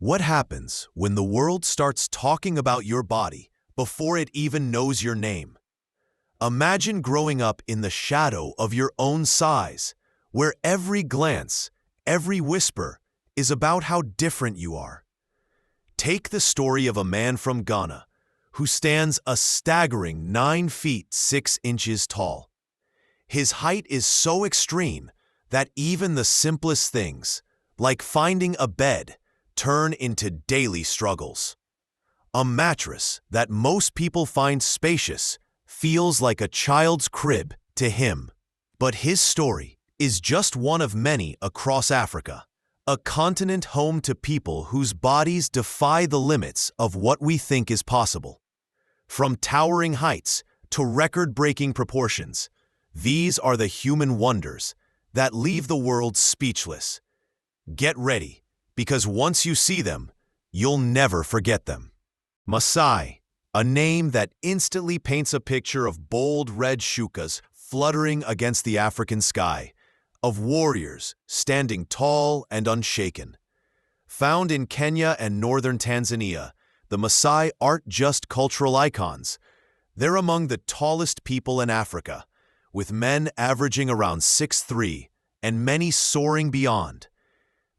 What happens when the world starts talking about your body before it even knows your name? Imagine growing up in the shadow of your own size, where every glance, every whisper is about how different you are. Take the story of a man from Ghana who stands a staggering 9 feet 6 inches tall. His height is so extreme that even the simplest things, like finding a bed, turn into daily struggles. A mattress that most people find spacious feels like a child's crib to him. But his story is just one of many across Africa, a continent home to people whose bodies defy the limits of what we think is possible. From towering heights to record-breaking proportions, these are the human wonders that leave the world speechless. Get ready, because once you see them, you'll never forget them. Maasai, a name that instantly paints a picture of bold red shukas fluttering against the African sky, of warriors standing tall and unshaken. Found in Kenya and northern Tanzania, the Maasai aren't just cultural icons. They're among the tallest people in Africa, with men averaging around 6'3" and many soaring beyond.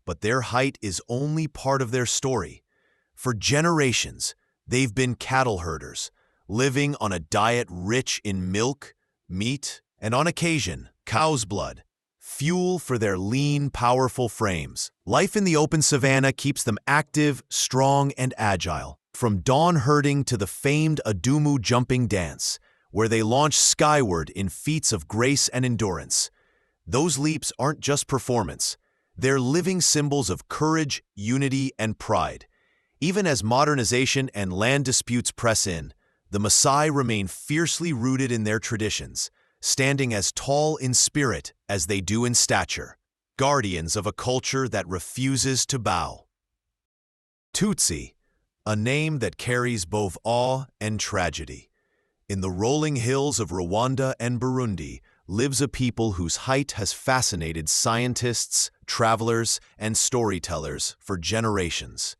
But their height is only part of their story. For generations, they've been cattle herders, living on a diet rich in milk, meat, and on occasion, cow's blood, fuel for their lean, powerful frames. Life in the open savanna keeps them active, strong, and agile. From dawn herding to the famed Adumu jumping dance, where they launch skyward in feats of grace and endurance. Those leaps aren't just performance. They're living symbols of courage, unity, and pride. Even as modernization and land disputes press in, the Maasai remain fiercely rooted in their traditions, standing as tall in spirit as they do in stature, guardians of a culture that refuses to bow. Tutsi, a name that carries both awe and tragedy. In the rolling hills of Rwanda and Burundi lives a people whose height has fascinated scientists, travelers, and storytellers for generations.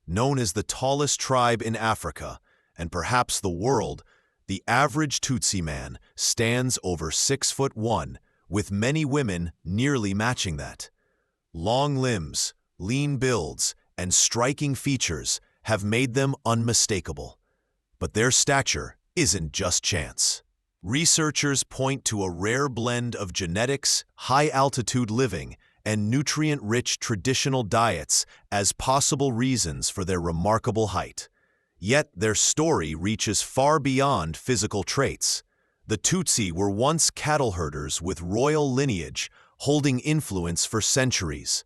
Known as the tallest tribe in Africa, and perhaps the world, the average Tutsi man stands over 6'1", with many women nearly matching that. Long limbs, lean builds, and striking features have made them unmistakable. But their stature isn't just chance. Researchers point to a rare blend of genetics, high-altitude living, and nutrient-rich traditional diets as possible reasons for their remarkable height. Yet their story reaches far beyond physical traits. The Tutsi were once cattle herders with royal lineage, holding influence for centuries.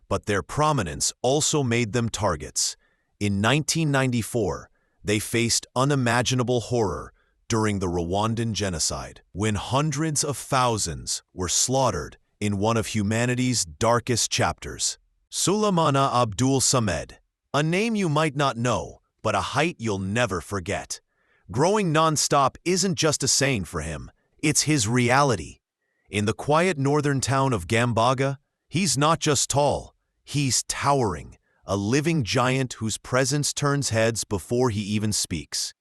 But their prominence also made them targets. In 1994, they faced unimaginable horror during the Rwandan genocide, when hundreds of thousands were slaughtered in one of humanity's darkest chapters. Sulemana Abdul Samed, a name you might not know, but a height you'll never forget. Growing non-stop isn't just a saying for him, it's his reality. In the quiet northern town of Gambaga, he's not just tall, he's towering, a living giant whose presence turns heads before he even speaks.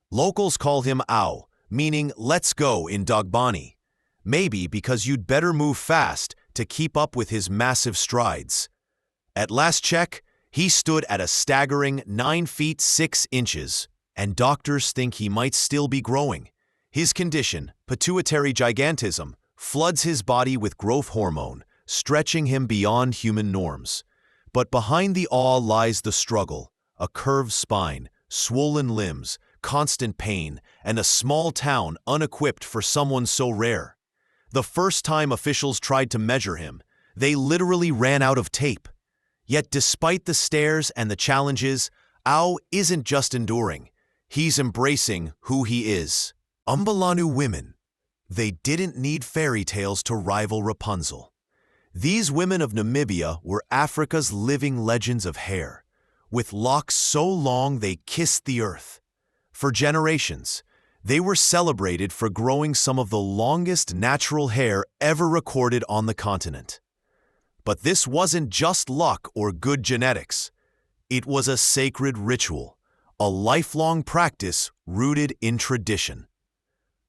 Locals call him Ao, meaning let's go in Dagbani. Maybe because you'd better move fast to keep up with his massive strides. At last check, he stood at a staggering 9 feet 6 inches, and doctors think he might still be growing. His condition, pituitary gigantism, floods his body with growth hormone, stretching him beyond human norms. But behind the awe lies the struggle, a curved spine, swollen limbs, constant pain, and a small town unequipped for someone so rare. The first time officials tried to measure him, they literally ran out of tape. Yet despite the stares and the challenges, Ao isn't just enduring, he's embracing who he is. Umbalanu women. They didn't need fairy tales to rival Rapunzel. These women of Namibia were Africa's living legends of hair, with locks so long they kissed the earth. For generations, they were celebrated for growing some of the longest natural hair ever recorded on the continent. But this wasn't just luck or good genetics. It was a sacred ritual, a lifelong practice rooted in tradition.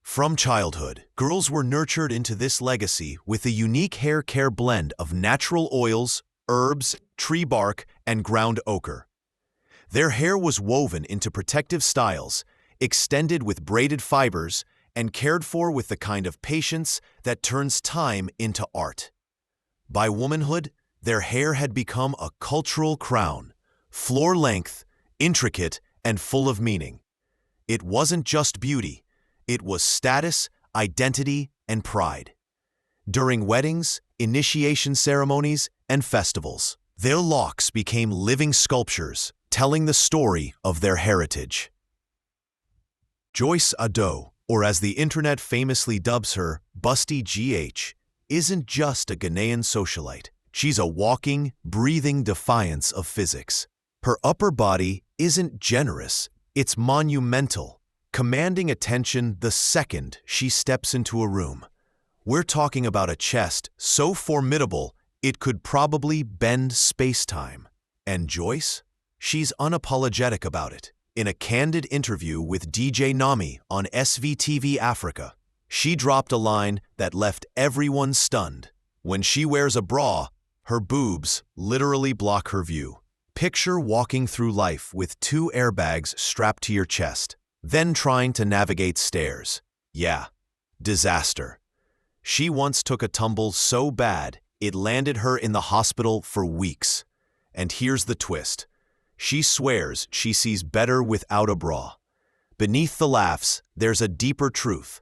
From childhood, girls were nurtured into this legacy with a unique hair care blend of natural oils, herbs, tree bark, and ground ochre. Their hair was woven into protective styles, extended with braided fibers, and cared for with the kind of patience that turns time into art. By womanhood, their hair had become a cultural crown, floor-length, intricate, and full of meaning. It wasn't just beauty, it was status, identity, and pride. During weddings, initiation ceremonies, and festivals, their locks became living sculptures, telling the story of their heritage. Joyce Ado, or as the internet famously dubs her, Busty GH, isn't just a Ghanaian socialite. She's a walking, breathing defiance of physics. Her upper body isn't generous, it's monumental, commanding attention the second she steps into a room. We're talking about a chest so formidable it could probably bend space-time. And Joyce? She's unapologetic about it. In a candid interview with DJ Nami on SVTV Africa, she dropped a line that left everyone stunned. When she wears a bra, her boobs literally block her view. Picture walking through life with 2 airbags strapped to your chest, then trying to navigate stairs. Yeah, disaster. She once took a tumble so bad it landed her in the hospital for weeks. And here's the twist. She swears she sees better without a bra. Beneath the laughs, there's a deeper truth.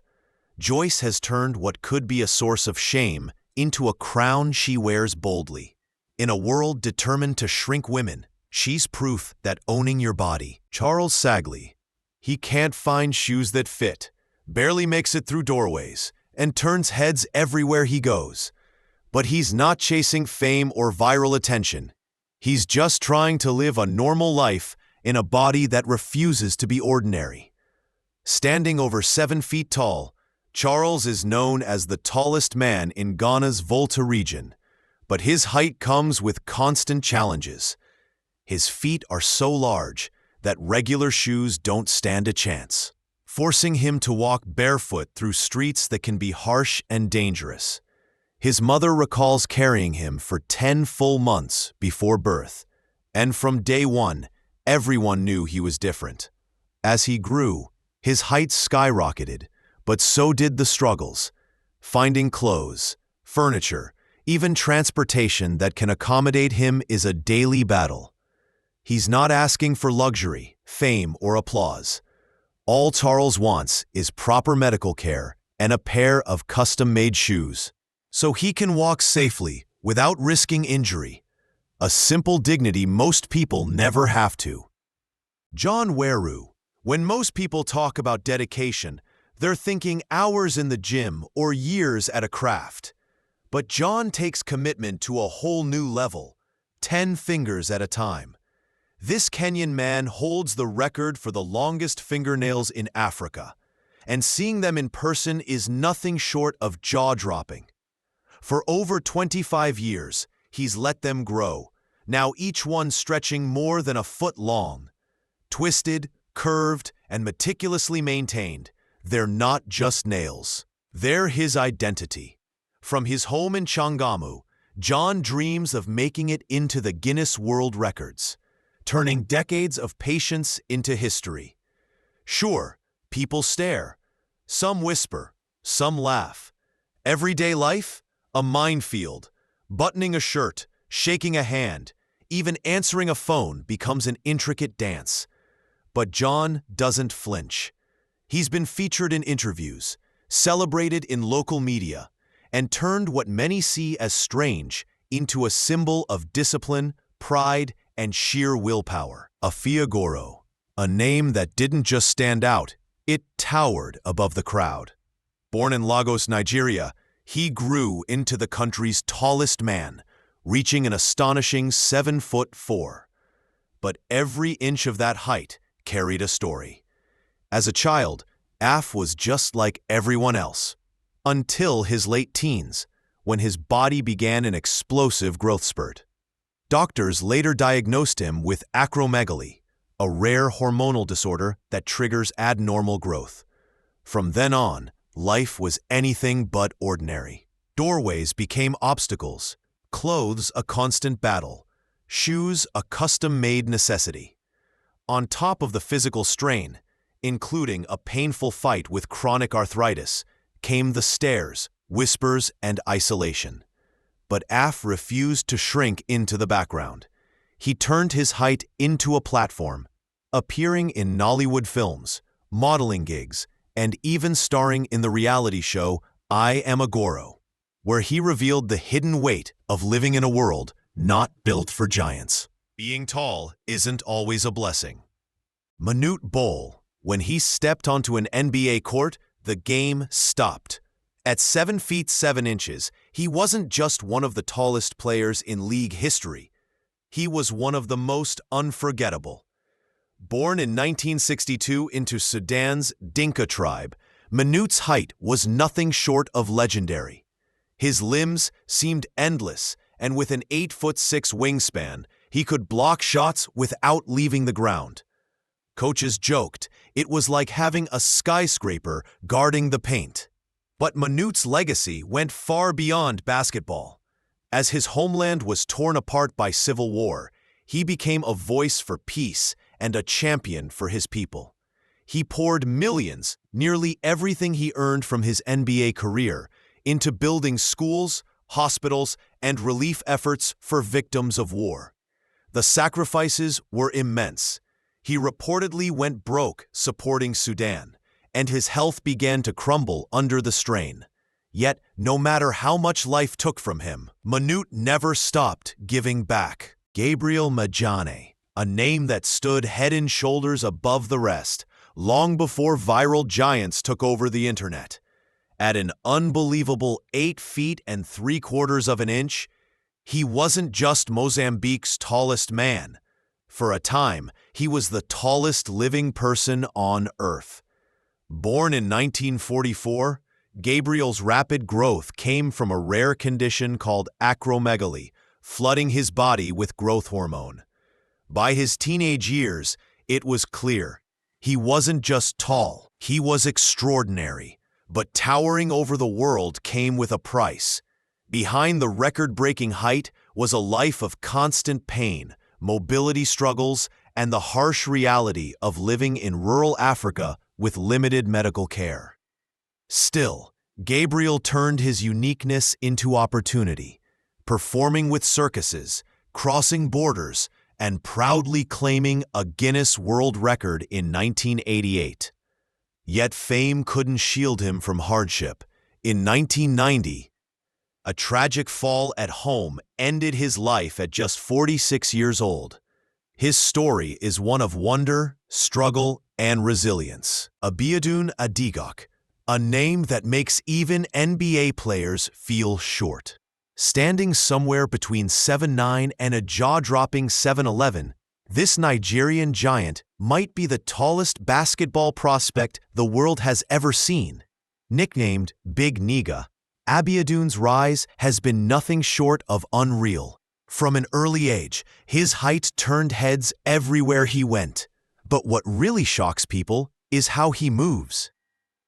Joyce has turned what could be a source of shame into a crown she wears boldly. In a world determined to shrink women, she's proof that owning your body. Charles Sagley. He can't find shoes that fit, barely makes it through doorways, and turns heads everywhere he goes. But he's not chasing fame or viral attention. He's just trying to live a normal life in a body that refuses to be ordinary. Standing over 7 feet tall, Charles is known as the tallest man in Ghana's Volta region, but his height comes with constant challenges. His feet are so large that regular shoes don't stand a chance, forcing him to walk barefoot through streets that can be harsh and dangerous. His mother recalls carrying him for 10 full months before birth, and from day one, everyone knew he was different. As he grew, his height skyrocketed, but so did the struggles. Finding clothes, furniture, even transportation that can accommodate him is a daily battle. He's not asking for luxury, fame, or applause. All Charles wants is proper medical care and a pair of custom-made shoes, so he can walk safely without risking injury. A simple dignity most people never have to. John Weru. When most people talk about dedication, they're thinking hours in the gym or years at a craft. But John takes commitment to a whole new level, 10 fingers at a time. This Kenyan man holds the record for the longest fingernails in Africa, and seeing them in person is nothing short of jaw-dropping. For over 25 years, he's let them grow, now each one stretching more than a foot long. Twisted, curved, and meticulously maintained, they're not just nails. They're his identity. From his home in Changamu, John dreams of making it into the Guinness World Records, turning decades of patience into history. Sure, people stare. Some whisper, some laugh. Everyday life? A minefield. Buttoning a shirt, shaking a hand, even answering a phone becomes an intricate dance. But John doesn't flinch. He's been featured in interviews, celebrated in local media, and turned what many see as strange into a symbol of discipline, pride, and sheer willpower. Afeez Agoro, a name that didn't just stand out, it towered above the crowd. Born in Lagos, Nigeria, he grew into the country's tallest man, reaching an astonishing 7'4". But every inch of that height carried a story. As a child, Af was just like everyone else, until his late teens, when his body began an explosive growth spurt. Doctors later diagnosed him with acromegaly, a rare hormonal disorder that triggers abnormal growth. From then on, life was anything but ordinary. Doorways became obstacles, clothes a constant battle, shoes a custom-made necessity. On top of the physical strain, including a painful fight with chronic arthritis, came the stares, whispers, and isolation. But Af refused to shrink into the background. He turned his height into a platform, appearing in Nollywood films, modeling gigs, and even starring in the reality show I Am Agoro, where he revealed the hidden weight of living in a world not built for giants. Being tall isn't always a blessing. Manute Bol, when he stepped onto an NBA court, the game stopped. At 7 feet 7 inches, he wasn't just one of the tallest players in league history. He was one of the most unforgettable. Born in 1962 into Sudan's Dinka tribe, Manute's height was nothing short of legendary. His limbs seemed endless, and with an 8'6" wingspan, he could block shots without leaving the ground. Coaches joked it was like having a skyscraper guarding the paint. But Manute's legacy went far beyond basketball. As his homeland was torn apart by civil war, he became a voice for peace and a champion for his people. He poured millions, nearly everything he earned from his NBA career, into building schools, hospitals, and relief efforts for victims of war. The sacrifices were immense. He reportedly went broke supporting Sudan, and his health began to crumble under the strain. Yet, no matter how much life took from him, Manute never stopped giving back. Gabriel Monjane, a name that stood head and shoulders above the rest, long before viral giants took over the internet. At an unbelievable 8 feet 3/4 of an inch, he wasn't just Mozambique's tallest man. For a time, he was the tallest living person on Earth. Born in 1944, Gabriel's rapid growth came from a rare condition called acromegaly, flooding his body with growth hormone. By his teenage years, it was clear. He wasn't just tall, he was extraordinary. But towering over the world came with a price. Behind the record-breaking height was a life of constant pain, mobility struggles, and the harsh reality of living in rural Africa with limited medical care. Still, Gabriel turned his uniqueness into opportunity, performing with circuses, crossing borders, and proudly claiming a Guinness World Record in 1988. Yet fame couldn't shield him from hardship. In 1990, a tragic fall at home ended his life at just 46 years old. His story is one of wonder, struggle, and resilience. Abiodun Adegoke, a name that makes even NBA players feel short. Standing somewhere between 7'9" and a jaw-dropping 7'11", this Nigerian giant might be the tallest basketball prospect the world has ever seen. Nicknamed Big Nigga, Abiodun's rise has been nothing short of unreal. From an early age, his height turned heads everywhere he went. But what really shocks people is how he moves.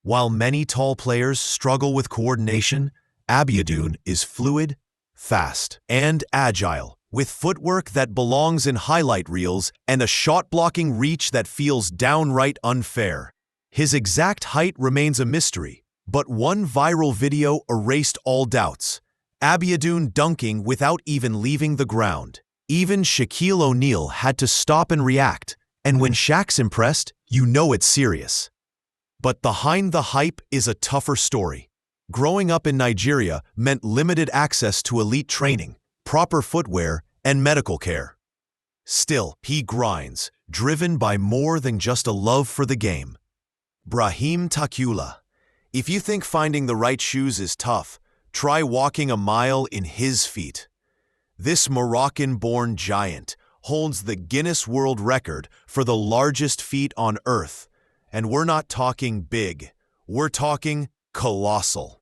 While many tall players struggle with coordination, Abiodun is fluid, fast, and agile, with footwork that belongs in highlight reels and a shot-blocking reach that feels downright unfair. His exact height remains a mystery, but one viral video erased all doubts. Abiodun dunking without even leaving the ground. Even Shaquille O'Neal had to stop and react, and when Shaq's impressed, you know it's serious. But behind the hype is a tougher story. Growing up in Nigeria meant limited access to elite training, proper footwear, and medical care. Still, he grinds, driven by more than just a love for the game. Brahim Takioullah. If you think finding the right shoes is tough, try walking a mile in his feet. This Moroccan-born giant holds the Guinness World Record for the largest feet on Earth. And we're not talking big, we're talking colossal.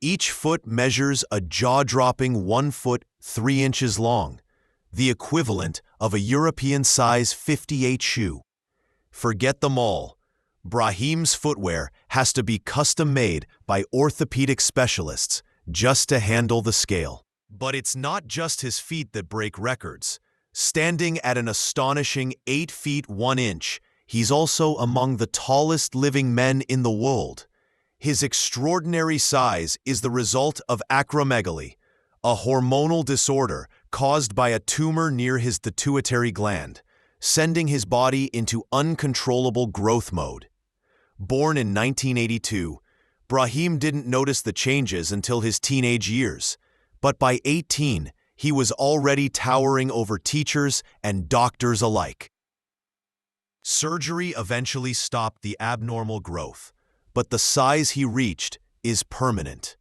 Each foot measures a jaw-dropping 1 foot 3 inches long. the equivalent of a European size 58 shoe. Forget the mall. Brahim's footwear has to be custom-made by orthopedic specialists just to handle the scale. But it's not just his feet that break records. Standing at an astonishing 8 feet 1 inch, he's also among the tallest living men in the world. His extraordinary size is the result of acromegaly, a hormonal disorder caused by a tumor near his pituitary gland, sending his body into uncontrollable growth mode. Born in 1982, Brahim didn't notice the changes until his teenage years, but by 18, he was already towering over teachers and doctors alike. Surgery eventually stopped the abnormal growth, but the size he reached is permanent.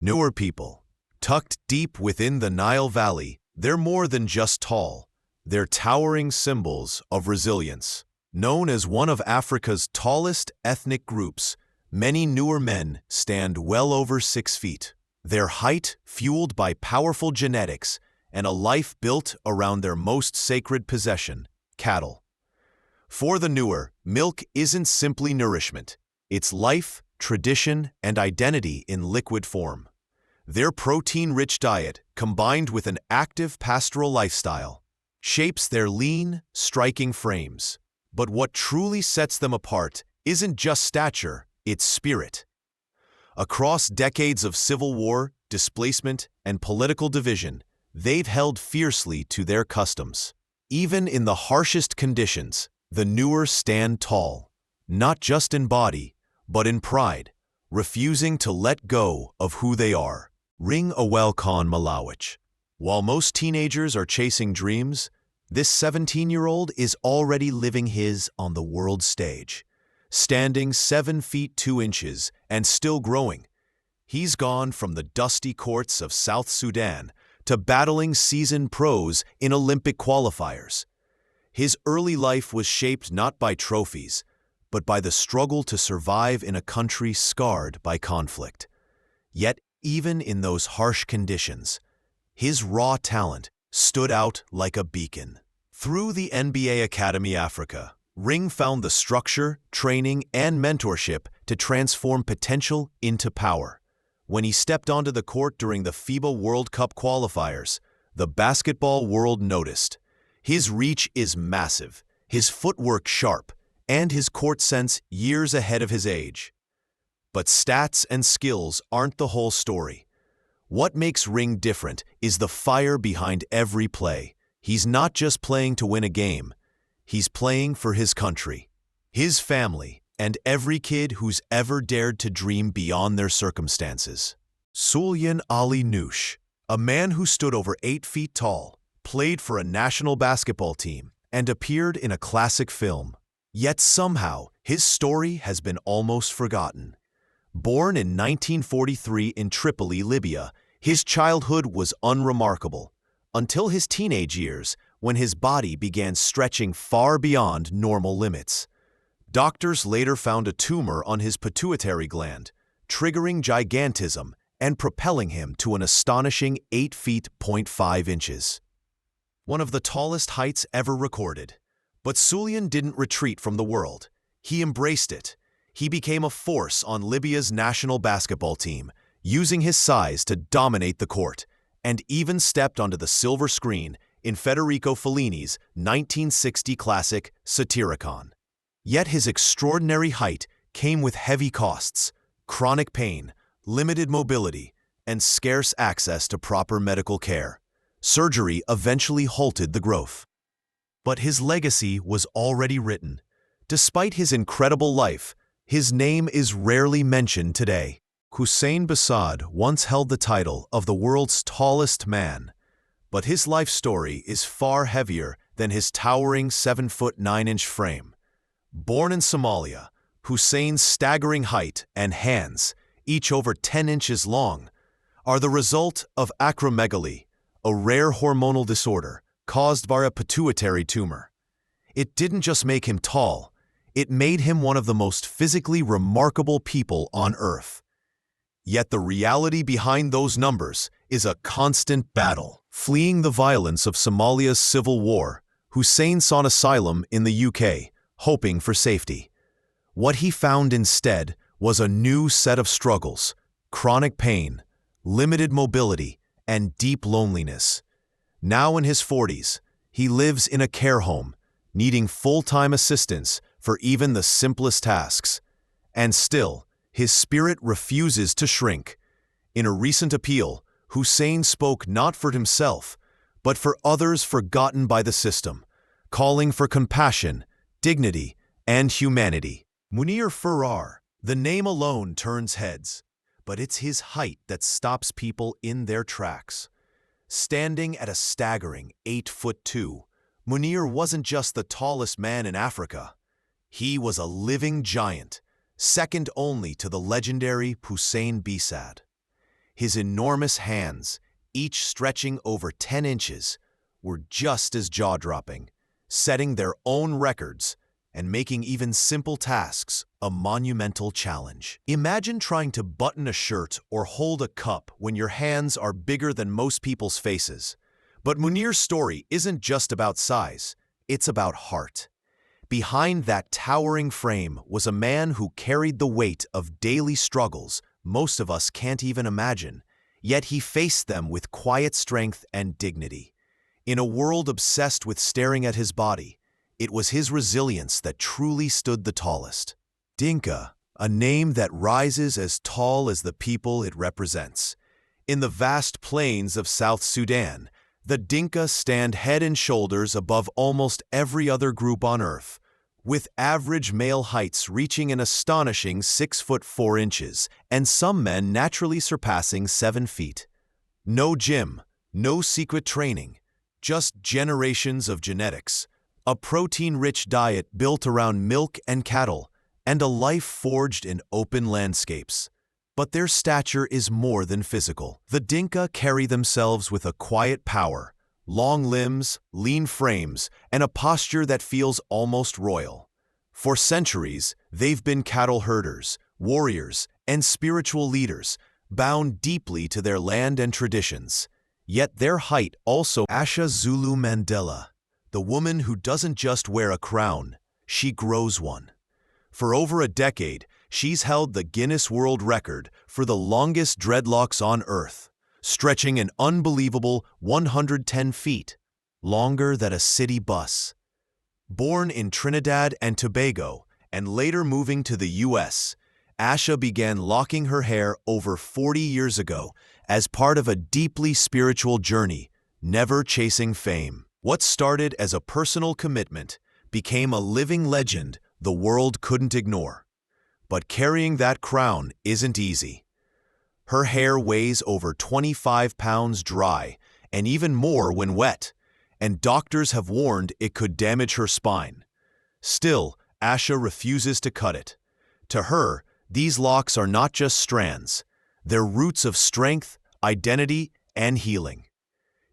Nuer people, tucked deep within the Nile Valley, they're more than just tall. They're towering symbols of resilience. Known as one of Africa's tallest ethnic groups, many Nuer men stand well over 6 feet. Their height fueled by powerful genetics and a life built around their most sacred possession, cattle. For the Nuer, milk isn't simply nourishment. It's life, tradition, and identity in liquid form. Their protein-rich diet, combined with an active pastoral lifestyle, shapes their lean, striking frames. But what truly sets them apart isn't just stature, it's spirit. Across decades of civil war, displacement, and political division, they've held fiercely to their customs. Even in the harshest conditions, the Nuer stand tall, not just in body, but in pride, refusing to let go of who they are. Ring Awel Khan Malauch. While most teenagers are chasing dreams, this 17-year-old is already living his on the world stage. Standing 7 feet 2 inches and still growing, he's gone from the dusty courts of South Sudan to battling seasoned pros in Olympic qualifiers. His early life was shaped not by trophies, but by the struggle to survive in a country scarred by conflict. Yet, even in those harsh conditions, his raw talent stood out like a beacon. Through the NBA Academy Africa, Ring found the structure, training, and mentorship to transform potential into power. When he stepped onto the court during the FIBA World Cup qualifiers, the basketball world noticed. His reach is massive, his footwork sharp, and his court sense years ahead of his age. But stats and skills aren't the whole story. What makes Ring different is the fire behind every play. He's not just playing to win a game. He's playing for his country, his family, and every kid who's ever dared to dream beyond their circumstances. Suleiman Ali Nashnush, a man who stood over 8 feet tall, played for a national basketball team, and appeared in a classic film. Yet somehow, his story has been almost forgotten. Born in 1943 in Tripoli, Libya, his childhood was unremarkable, until his teenage years, when his body began stretching far beyond normal limits. Doctors later found a tumor on his pituitary gland, triggering gigantism and propelling him to an astonishing 8 feet 0.5 inches. One of the tallest heights ever recorded. But Suleiman didn't retreat from the world. He embraced it. He became a force on Libya's national basketball team, using his size to dominate the court, and even stepped onto the silver screen in Federico Fellini's 1960 classic Satyricon. Yet his extraordinary height came with heavy costs, chronic pain, limited mobility, and scarce access to proper medical care. Surgery eventually halted the growth. But his legacy was already written. Despite his incredible life, his name is rarely mentioned today. Hussein Bisad once held the title of the world's tallest man, but his life story is far heavier than his towering 7 foot 9 inch frame. Born in Somalia, Hussein's staggering height and hands, each over 10 inches long, are the result of acromegaly, a rare hormonal disorder caused by a pituitary tumor. It didn't just make him tall, it made him one of the most physically remarkable people on Earth. Yet the reality behind those numbers is a constant battle Fleeing the violence of Somalia's civil war, Hussein sought asylum in the UK, hoping for safety. What he found instead was a new set of struggles: chronic pain, limited mobility, and deep loneliness. Now in his 40s, he lives in a care home, needing full-time assistance for even the simplest tasks. And still, his spirit refuses to shrink. In a recent appeal, Hussein spoke not for himself, but for others forgotten by the system, calling for compassion, dignity, and humanity. Munir Farrar, the name alone turns heads, but it's his height that stops people in their tracks. Standing at a staggering 8'2", Munir wasn't just the tallest man in Africa. He was a living giant, second only to the legendary Hussein Bisad. His enormous hands, each stretching over 10 inches, were just as jaw-dropping, setting their own records and making even simple tasks a monumental challenge. Imagine trying to button a shirt or hold a cup when your hands are bigger than most people's faces. But Munir's story isn't just about size, it's about heart. Behind that towering frame was a man who carried the weight of daily struggles most of us can't even imagine, yet he faced them with quiet strength and dignity. In a world obsessed with staring at his body, it was his resilience that truly stood the tallest. Dinka, a name that rises as tall as the people it represents. In the vast plains of South Sudan, the Dinka stand head and shoulders above almost every other group on Earth, with average male heights reaching an astonishing 6'4", and some men naturally surpassing 7 feet. No gym, no secret training, just generations of genetics, a protein-rich diet built around milk and cattle, and a life forged in open landscapes. But their stature is more than physical. The Dinka carry themselves with a quiet power, long limbs, lean frames, and a posture that feels almost royal. For centuries, they've been cattle herders, warriors, and spiritual leaders, bound deeply to their land and traditions. Yet their height also Asha Mandela, the woman who doesn't just wear a crown, she grows one. For over a decade, she's held the Guinness World Record for the longest dreadlocks on Earth, stretching an unbelievable 110 feet, longer than a city bus. Born in Trinidad and Tobago and later moving to the US, Asha began locking her hair over 40 years ago as part of a deeply spiritual journey, never chasing fame. What started as a personal commitment became a living legend the world couldn't ignore. But carrying that crown isn't easy. Her hair weighs over 25 pounds dry, and even more when wet, and doctors have warned it could damage her spine. Still, Asha refuses to cut it. To her, these locks are not just strands. They're roots of strength, identity, and healing.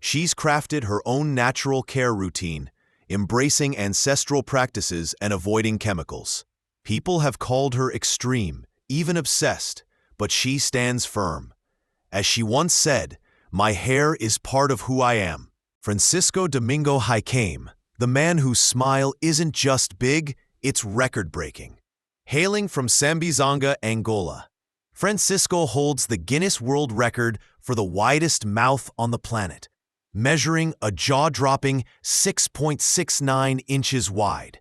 She's crafted her own natural care routine, embracing ancestral practices and avoiding chemicals. People have called her extreme, even obsessed, but she stands firm. As she once said, "My hair is part of who I am." Francisco Domingo Joaquim, the man whose smile isn't just big, it's record-breaking. Hailing from Sambizanga, Angola, Francisco holds the Guinness World Record for the widest mouth on the planet, measuring a jaw-dropping 6.69 inches wide.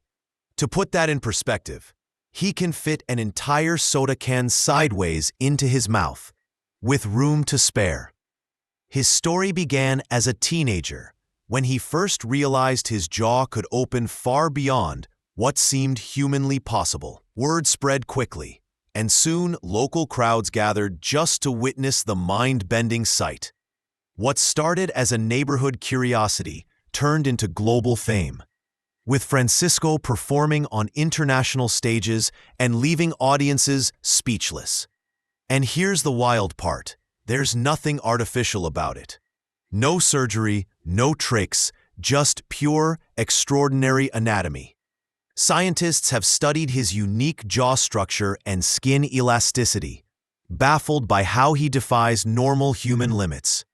To put that in perspective, he can fit an entire soda can sideways into his mouth, with room to spare. His story began as a teenager, when he first realized his jaw could open far beyond what seemed humanly possible. Word spread quickly, and soon local crowds gathered just to witness the mind-bending sight. What started as a neighborhood curiosity turned into global fame, with Francisco performing on international stages and leaving audiences speechless. And here's the wild part: there's nothing artificial about it. No surgery, no tricks, just pure, extraordinary anatomy. Scientists have studied his unique jaw structure and skin elasticity, baffled by how he defies normal human limits.